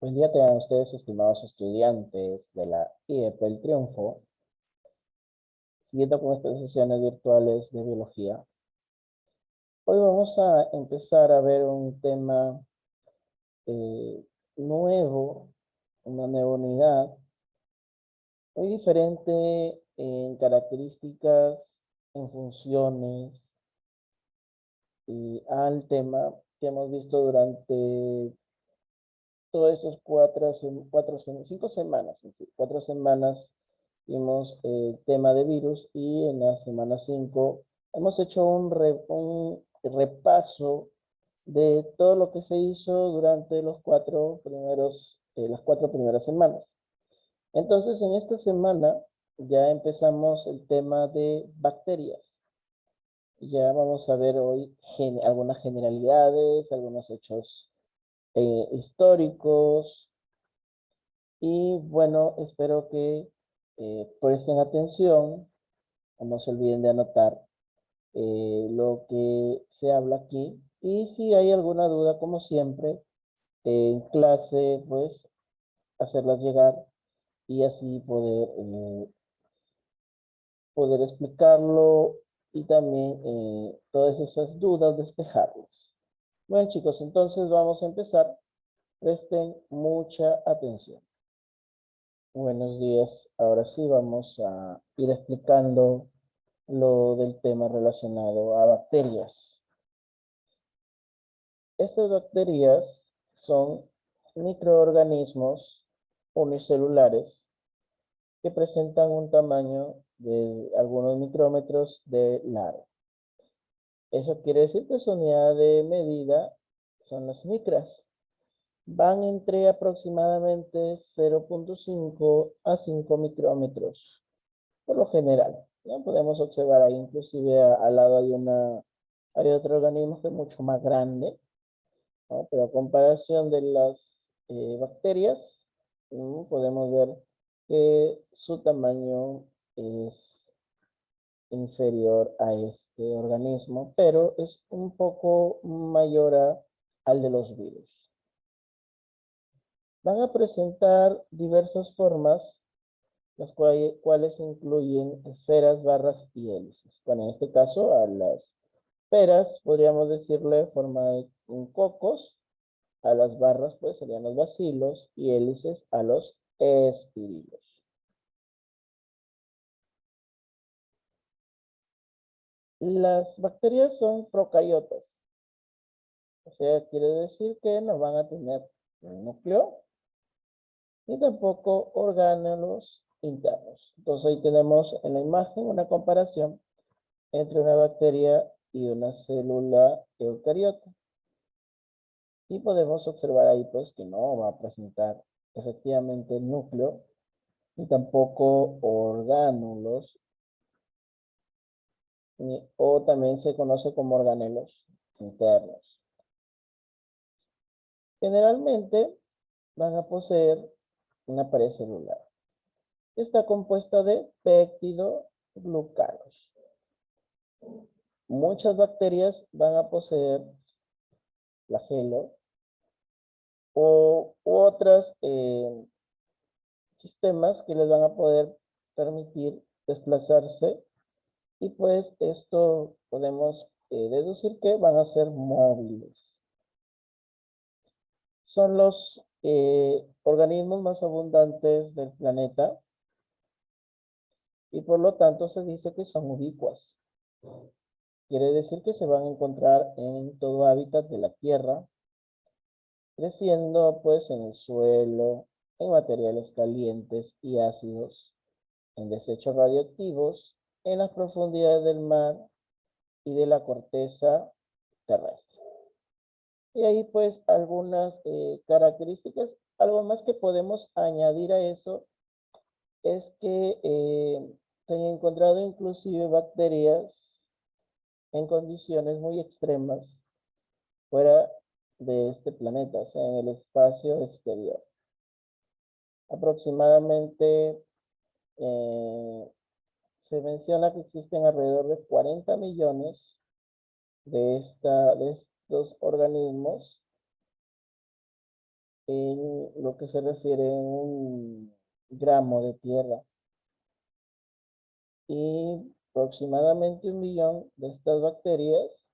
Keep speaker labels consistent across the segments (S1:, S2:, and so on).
S1: Buen día tengan ustedes, estimados estudiantes de la IEP El Triunfo. Siguiendo con estas sesiones virtuales de biología, hoy vamos a empezar a ver un tema nuevo, una nueva unidad, muy diferente en características, en funciones y al tema que hemos visto durante todas estas 5 semanas, en sí, 4 semanas vimos el tema de virus y en la semana 5 hemos hecho un repaso de todo lo que se hizo durante las 4 primeras semanas. Entonces, en esta semana ya empezamos el tema de bacterias. Ya vamos a ver hoy algunas generalidades, algunos hechos históricos, y bueno, espero que presten atención, no se olviden de anotar lo que se habla aquí. Y si hay alguna duda, como siempre, en clase, pues hacerlas llegar y así poder explicarlo y también todas esas dudas despejarlas. Bueno, chicos, entonces vamos a empezar. Presten mucha atención. Buenos días. Ahora sí vamos a ir explicando lo del tema relacionado a bacterias. Estas bacterias son microorganismos unicelulares que presentan un tamaño de algunos micrómetros de largo. Eso quiere decir que su unidad de medida son las micras. Van entre aproximadamente 0,5 a 5 micrómetros, por lo general. ¿No? Podemos observar ahí, inclusive al lado hay otro organismo que es mucho más grande, ¿no? Pero a comparación de las bacterias, podemos ver que su tamaño es inferior a este organismo, pero es un poco mayor al de los virus. Van a presentar diversas formas, las cuales incluyen esferas, barras y hélices. Bueno, en este caso a las esferas podríamos decirle forma de un cocos, a las barras pues serían los bacilos y hélices a los espirilos. Las bacterias son procariotas, o sea, quiere decir que no van a tener un núcleo ni tampoco orgánulos internos. Entonces ahí tenemos en la imagen una comparación entre una bacteria y una célula eucariota. Y podemos observar ahí pues que no va a presentar efectivamente núcleo ni tampoco orgánulos, o también se conoce como organelos internos. Generalmente van a poseer una pared celular. Está compuesta de péptidoglucanos. Muchas bacterias van a poseer flagelo u otras sistemas que les van a poder permitir desplazarse, y pues esto podemos deducir que van a ser móviles. Son los organismos más abundantes del planeta y por lo tanto se dice que son ubicuas. Quiere decir que se van a encontrar en todo hábitat de la Tierra, creciendo pues en el suelo, en materiales calientes y ácidos, en desechos radioactivos, en las profundidades del mar y de la corteza terrestre. Y ahí pues algunas características. Algo más que podemos añadir a eso es que se han encontrado inclusive bacterias en condiciones muy extremas fuera de este planeta, o sea, en el espacio exterior. Aproximadamente se menciona que existen alrededor de 40 millones de estos organismos en lo que se refiere a un gramo de tierra y aproximadamente 1 millón de estas bacterias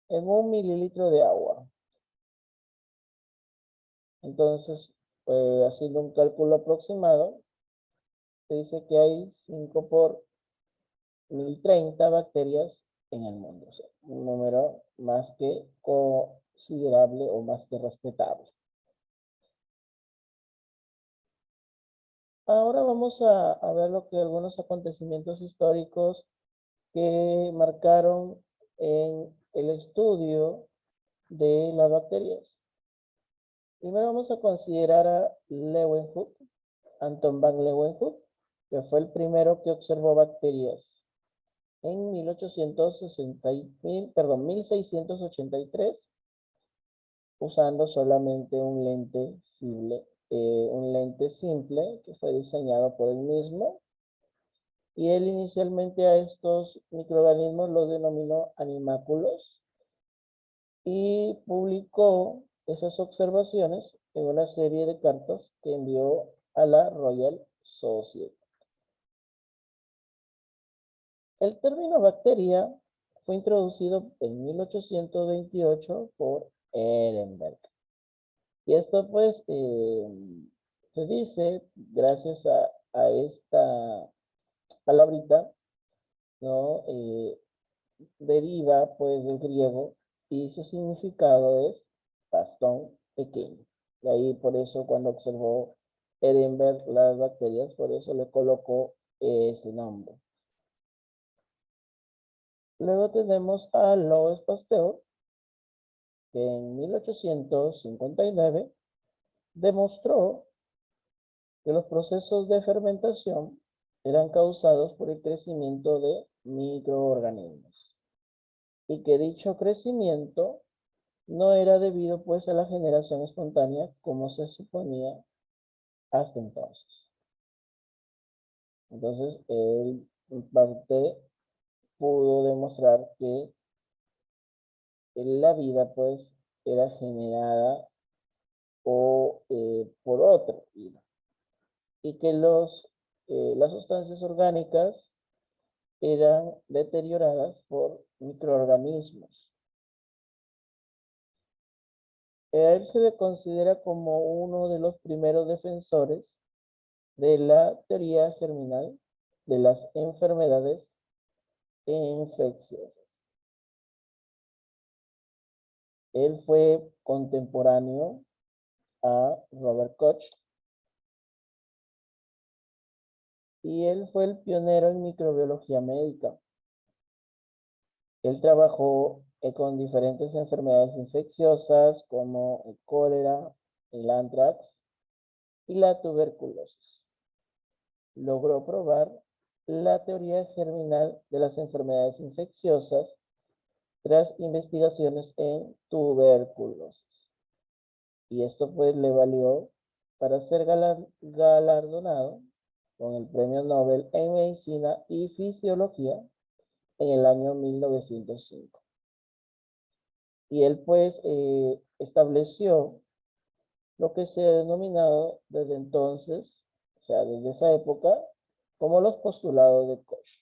S1: en 1 mililitro de agua. Entonces, haciendo un cálculo aproximado, se dice que hay 5 por 1030 bacterias en el mundo. O sea, un número más que considerable o más que respetable. Ahora vamos a ver algunos acontecimientos históricos que marcaron en el estudio de las bacterias. Primero vamos a considerar a Leeuwenhoek, Anton van Leeuwenhoek, que fue el primero que observó bacterias en 1683, usando solamente un lente simple que fue diseñado por él mismo. Y él inicialmente a estos microorganismos los denominó animáculos y publicó esas observaciones en una serie de cartas que envió a la Royal Society. El término bacteria fue introducido en 1828 por Ehrenberg. Y esto pues se dice gracias a esta palabrita, ¿no? Deriva pues del griego y su significado es bastón pequeño. Y ahí por eso cuando observó Ehrenberg las bacterias, por eso le colocó ese nombre. Luego tenemos a Louis Pasteur, que en 1859 demostró que los procesos de fermentación eran causados por el crecimiento de microorganismos y que dicho crecimiento no era debido pues a la generación espontánea como se suponía hasta entonces. Entonces, él en parte pudo demostrar que la vida pues era generada o por otra vida y que las sustancias orgánicas eran deterioradas por microorganismos. A él se le considera como uno de los primeros defensores de la teoría germinal de las enfermedades infecciosas. Él fue contemporáneo a Robert Koch y él fue el pionero en microbiología médica. Él trabajó con diferentes enfermedades infecciosas como el cólera, el anthrax y la tuberculosis. Logró probar la teoría germinal de las enfermedades infecciosas tras investigaciones en tuberculosis. Y esto pues le valió para ser galardonado con el Premio Nobel en Medicina y Fisiología en el año 1905. Y él pues estableció lo que se ha denominado desde entonces, o sea, desde esa época, como los postulados de Koch.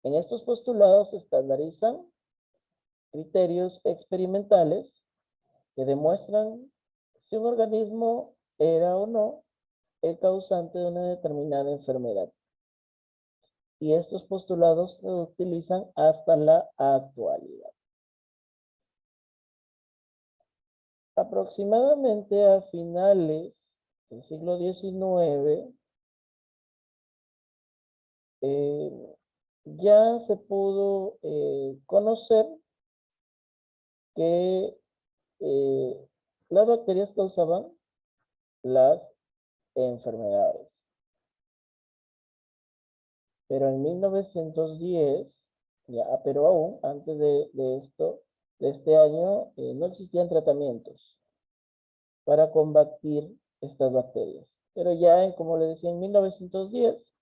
S1: En estos postulados se estandarizan criterios experimentales que demuestran si un organismo era o no el causante de una determinada enfermedad. Y estos postulados se utilizan hasta la actualidad. Aproximadamente a finales del siglo XIX, ya se pudo conocer que las bacterias causaban las enfermedades. Pero en 1910, pero aún antes de esto, de este año, no existían tratamientos para combatir estas bacterias. Pero ya, como les decía, en 1910,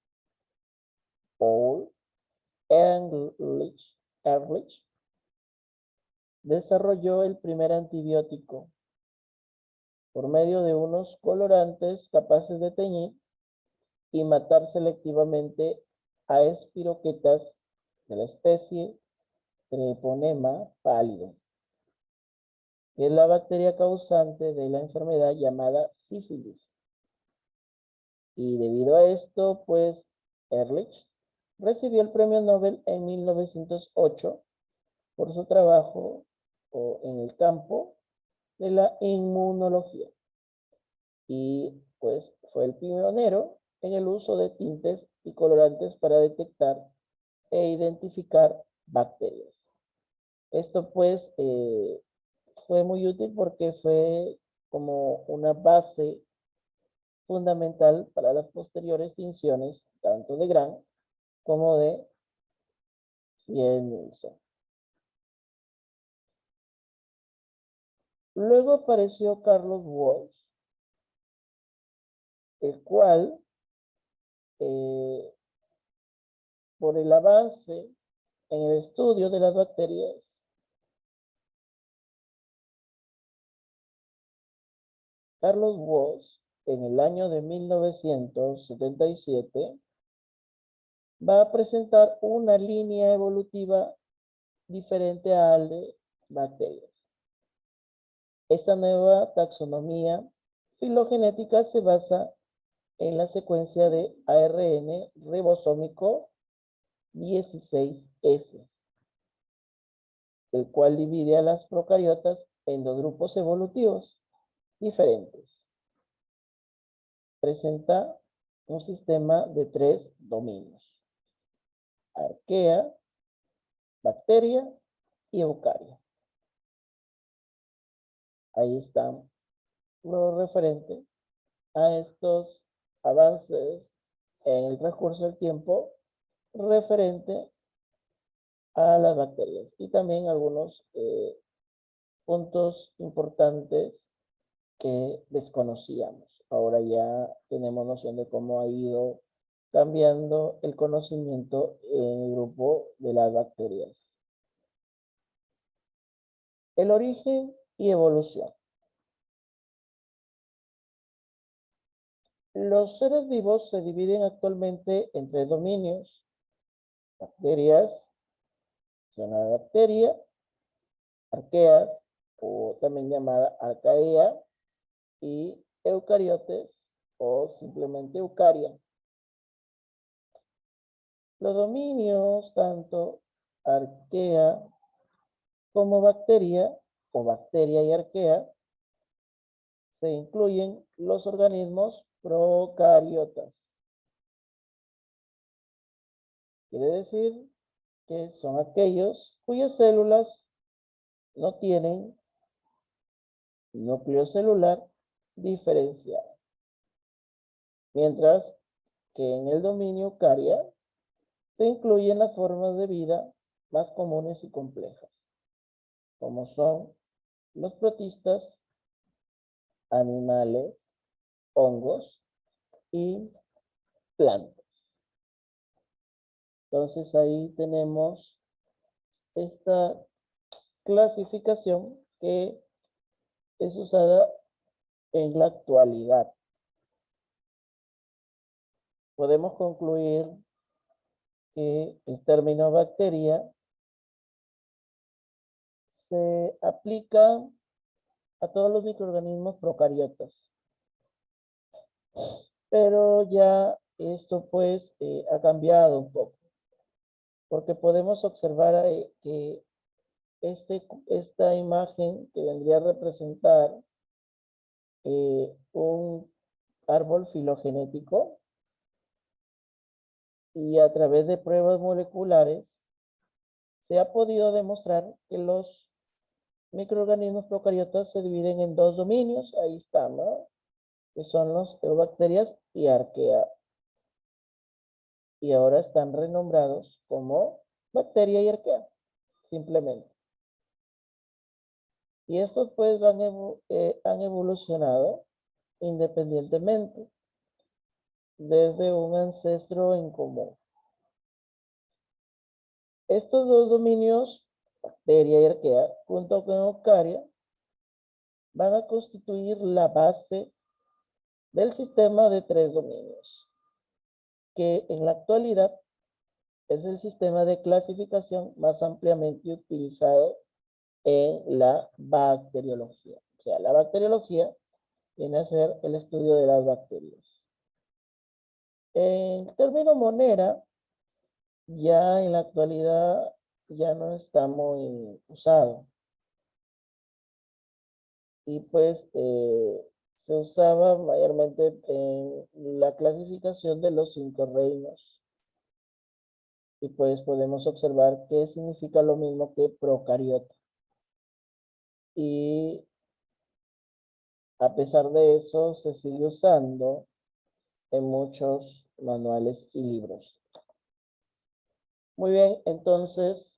S1: Paul Ehrlich desarrolló el primer antibiótico por medio de unos colorantes capaces de teñir y matar selectivamente a espiroquetas de la especie Treponema pálido, que es la bacteria causante de la enfermedad llamada sífilis. Y debido a esto, pues, Ehrlich recibió el premio Nobel en 1908 por su trabajo en el campo de la inmunología. Y pues fue el pionero en el uso de tintes y colorantes para detectar e identificar bacterias. Esto pues fue muy útil porque fue como una base fundamental para las posteriores tinciones, tanto de Gran como de Cien-Nielsen. Luego apareció Carlos Walsh, el cual, por el avance en el estudio de las bacterias, Carlos Walsh, en el año de 1977, va a presentar una línea evolutiva diferente al de bacterias. Esta nueva taxonomía filogenética se basa en la secuencia de ARN ribosómico 16S, el cual divide a las procariotas en dos grupos evolutivos diferentes. Presenta un sistema de 3 dominios: arquea, bacteria y eucaria. Ahí están lo referente a estos avances en el transcurso del tiempo referente a las bacterias y también algunos puntos importantes que desconocíamos. Ahora ya tenemos noción de cómo ha ido cambiando el conocimiento en el grupo de las bacterias. El origen y evolución. Los seres vivos se dividen actualmente en 3 dominios: bacterias, cianobacteria, arqueas, o también llamada arcaea, y eucariotes, o simplemente eucaria. Los dominios, tanto arquea como bacteria, o bacteria y arquea, se incluyen los organismos procariotas. Quiere decir que son aquellos cuyas células no tienen núcleo celular diferenciado. Mientras que en el dominio eucaria se incluyen las formas de vida más comunes y complejas, como son los protistas, animales, hongos y plantas. Entonces ahí tenemos esta clasificación que es usada en la actualidad. Podemos concluir que el término bacteria se aplica a todos los microorganismos procariotas. Pero ya esto pues ha cambiado un poco, porque podemos observar que esta imagen que vendría a representar un árbol filogenético, y a través de pruebas moleculares se ha podido demostrar que los microorganismos procariotas se dividen en 2 dominios. Ahí están, ¿no? Que son los eubacterias y arquea. Y ahora están renombrados como bacteria y arquea, simplemente. Y estos pues han evolucionado independientemente desde un ancestro en común. Estos 2 dominios, bacteria y arquea, junto con eucaria, van a constituir la base del sistema de 3 dominios, que en la actualidad es el sistema de clasificación más ampliamente utilizado en la bacteriología. O sea, la bacteriología viene a ser el estudio de las bacterias. El término monera ya en la actualidad ya no está muy usado. Y pues se usaba mayormente en la clasificación de los 5 reinos. Y pues podemos observar que significa lo mismo que procariota. Y a pesar de eso se sigue usando en muchos manuales y libros. Muy bien, entonces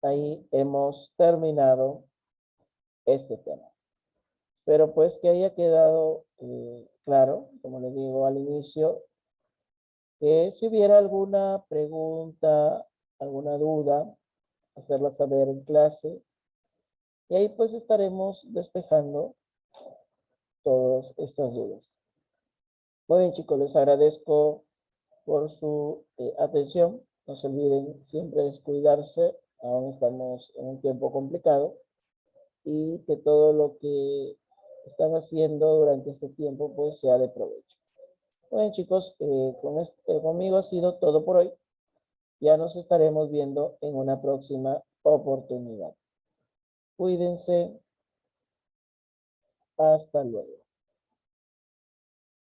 S1: ahí hemos terminado este tema. Pero pues que haya quedado claro, como les digo al inicio, que si hubiera alguna pregunta, alguna duda, hacerla saber en clase. Y ahí pues estaremos despejando todas estas dudas. Muy bien, chicos, les agradezco por su atención. No se olviden siempre descuidarse. Aún estamos en un tiempo complicado. Y que todo lo que están haciendo durante este tiempo pues sea de provecho. Bueno, chicos, conmigo ha sido todo por hoy. Ya nos estaremos viendo en una próxima oportunidad. Cuídense. Hasta luego.